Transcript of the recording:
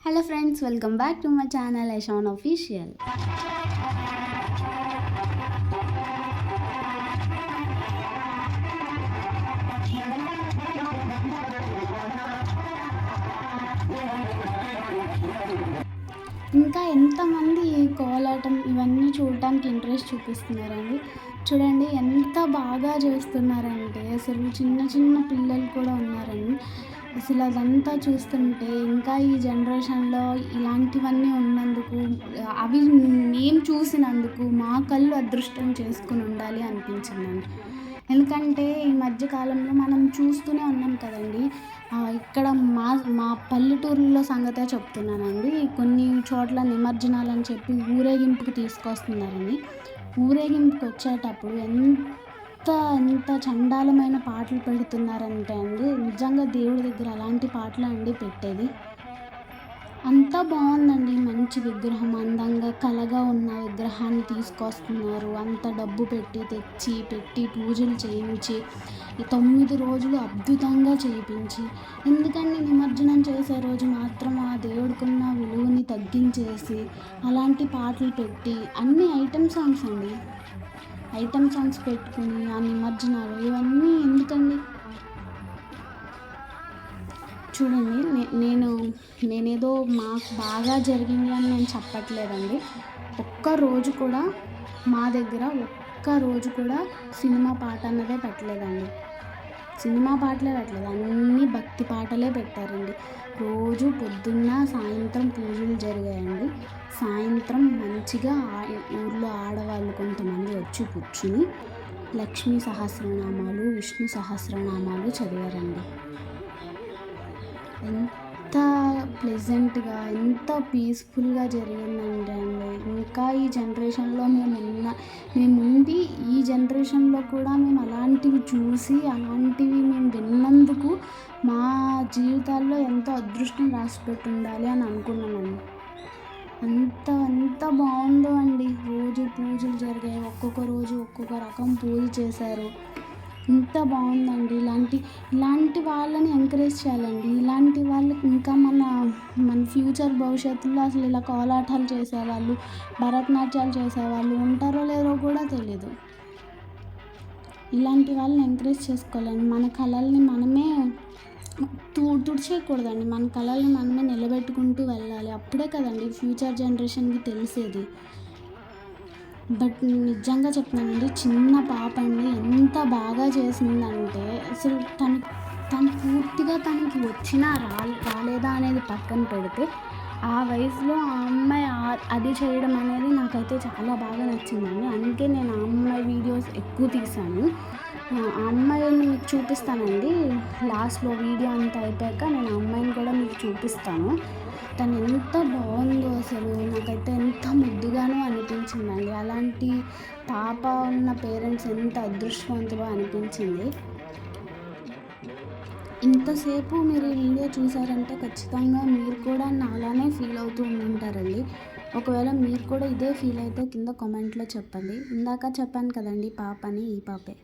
Hello friends, welcome back to my channel Aishan official. ఇంకా ఎంతమంది కోలాటం ఇవన్నీ చూడటానికి ఇంట్రెస్ట్ చూపిస్తున్నారండి. చూడండి ఎంత బాగా చేస్తున్నారంటే అసలు చిన్న చిన్న పిల్లలు కూడా ఉన్నారండి. అసలు అదంతా చూస్తుంటే ఇంకా ఈ జనరేషన్లో ఇలాంటివన్నీ ఉన్నందుకు, అవి నేను చూసినందుకు మా కళ్ళు అదృష్టం చేసుకుని ఉండాలి అనిపించిందండి. ఎందుకంటే ఈ మధ్యకాలంలో మనం చూస్తూనే ఉన్నాం కదండి. ఇక్కడ మా మా పల్లెటూరులో సంగతే చెప్తున్నానండి. కొన్ని చోట్ల నిమజ్జనాలని చెప్పి ఊరేగింపుకి తీసుకొస్తున్నారని. ఊరేగింపుకి వచ్చేటప్పుడు ఎంత చండాలమైన పాటలు పెడుతున్నారంటే అండి, నిజంగా దేవుడి దగ్గర అలాంటి పాటలు అండి పెట్టేది. అంతా బాగుందండి. మంచి విగ్రహం, అందంగా కళగా ఉన్న విగ్రహాన్ని తీసుకొస్తున్నారు. అంత డబ్బు పెట్టి పూజలు చేయించి 9 రోజులు అద్భుతంగా చేయించి, ఎందుకండి నిమజ్జనం చేసే రోజు మాత్రం ఆ దేవుడికున్న విలువని తగ్గించేసి అలాంటి పాటలు పెట్టి, అన్ని ఐటమ్ సాంగ్స్ అండి, ఐటమ్ సాంగ్స్ పెట్టుకుని ఆ నిమజ్జనాలు ఇవన్నీ ఎందుకండి? చూడండి, నేనేదో మాకు బాగా జరిగింది అని నేను చెప్పట్లేదండి. ఒక్కరోజు కూడా మా దగ్గర ఒక్కరోజు కూడా సినిమా పాట అన్నదే పెట్టలేదండి. సినిమా పాటలే పెట్టలేదు, అన్నీ భక్తి పాటలే పెట్టారండి. రోజు పొద్దున్న సాయంత్రం పూజలు జరిగాయండి. సాయంత్రం మంచిగా ఊర్లో ఆడవాళ్ళు కొంతమంది వచ్చి కూర్చుని లక్ష్మీ సహస్రనామాలు, విష్ణు సహస్రనామాలు చదివారండి. ఎంత ప్లెజెంట్గా, ఎంత పీస్ఫుల్గా జరిగిందంటే అండి. ఇంకా ఈ జనరేషన్లో మేముండి ఈ జనరేషన్లో కూడా మేము అలాంటివి చూసి, అలాంటివి మేము విన్నందుకు మా జీవితాల్లో ఎంతో అదృష్టం రాసిపెట్టి ఉండాలి అని అనుకున్నామండి. అంత బాగుందో అండి. రోజు పూజలు జరిగాయి, ఒక్కొక్క రోజు ఒక్కొక్క రకం పూజ చేశారు. ఇంత బాగుందండి. ఇలాంటి వాళ్ళని ఎంకరేజ్ చేయాలండి. ఇలాంటి వాళ్ళకి ఇంకా మన ఫ్యూచర్ భవిష్యత్తులో అసలు ఇలా కోలాటాలు చేసేవాళ్ళు, భరతనాట్యాలు చేసేవాళ్ళు ఉంటారో లేదో కూడా తెలీదు. ఇలాంటి వాళ్ళని ఎంకరేజ్ చేసుకోవాలండి. మన కళల్ని మనమే తుడిచేయకూడదండి. మన కళల్ని మనమే నిలబెట్టుకుంటూ వెళ్ళాలి. అప్పుడే కదండి ఫ్యూచర్ జనరేషన్కి తెలిసేది. బట్ నిజంగా చెప్తున్నానండి, చిన్న పాప అండి ఎంత బాగా చేసిందంటే, అసలు తను పూర్తిగా తనకి వచ్చినా రాలేదా అనేది పక్కన పెడితే, ఆ వయసులో ఆ అమ్మాయి అది చేయడం అనేది నాకైతే చాలా బాగా నచ్చిందండి. అందుకే నేను ఆ అమ్మాయి వీడియోస్ ఎక్కువ తీశాను. ఆ అమ్మాయిని మీకు చూపిస్తానండి. లాస్ట్లో వీడియో అంతా అయిపోయాక నేను ఆ అమ్మాయిని కూడా మీకు చూపిస్తాను. తను ఎంత బాగుందో అసలు, నాకైతే ఎంత ముద్దుగానో అనిపించిందండి. అలాంటి పాప ఉన్న పేరెంట్స్ ఎంత అదృష్టవంతులో అనిపించింది. ఇంతసేపు మీరు ఈ వీడియో చూసారంటే ఖచ్చితంగా మీరు కూడా నాలానే ఫీల్ అవుతూ ఉంటారండి. ఒకవేళ మీరు కూడా ఇదే ఫీల్ అయితే కింద కామెంట్లో చెప్పండి. ఇందాక చెప్పాను కదండి పాపని, ఈ పాపే.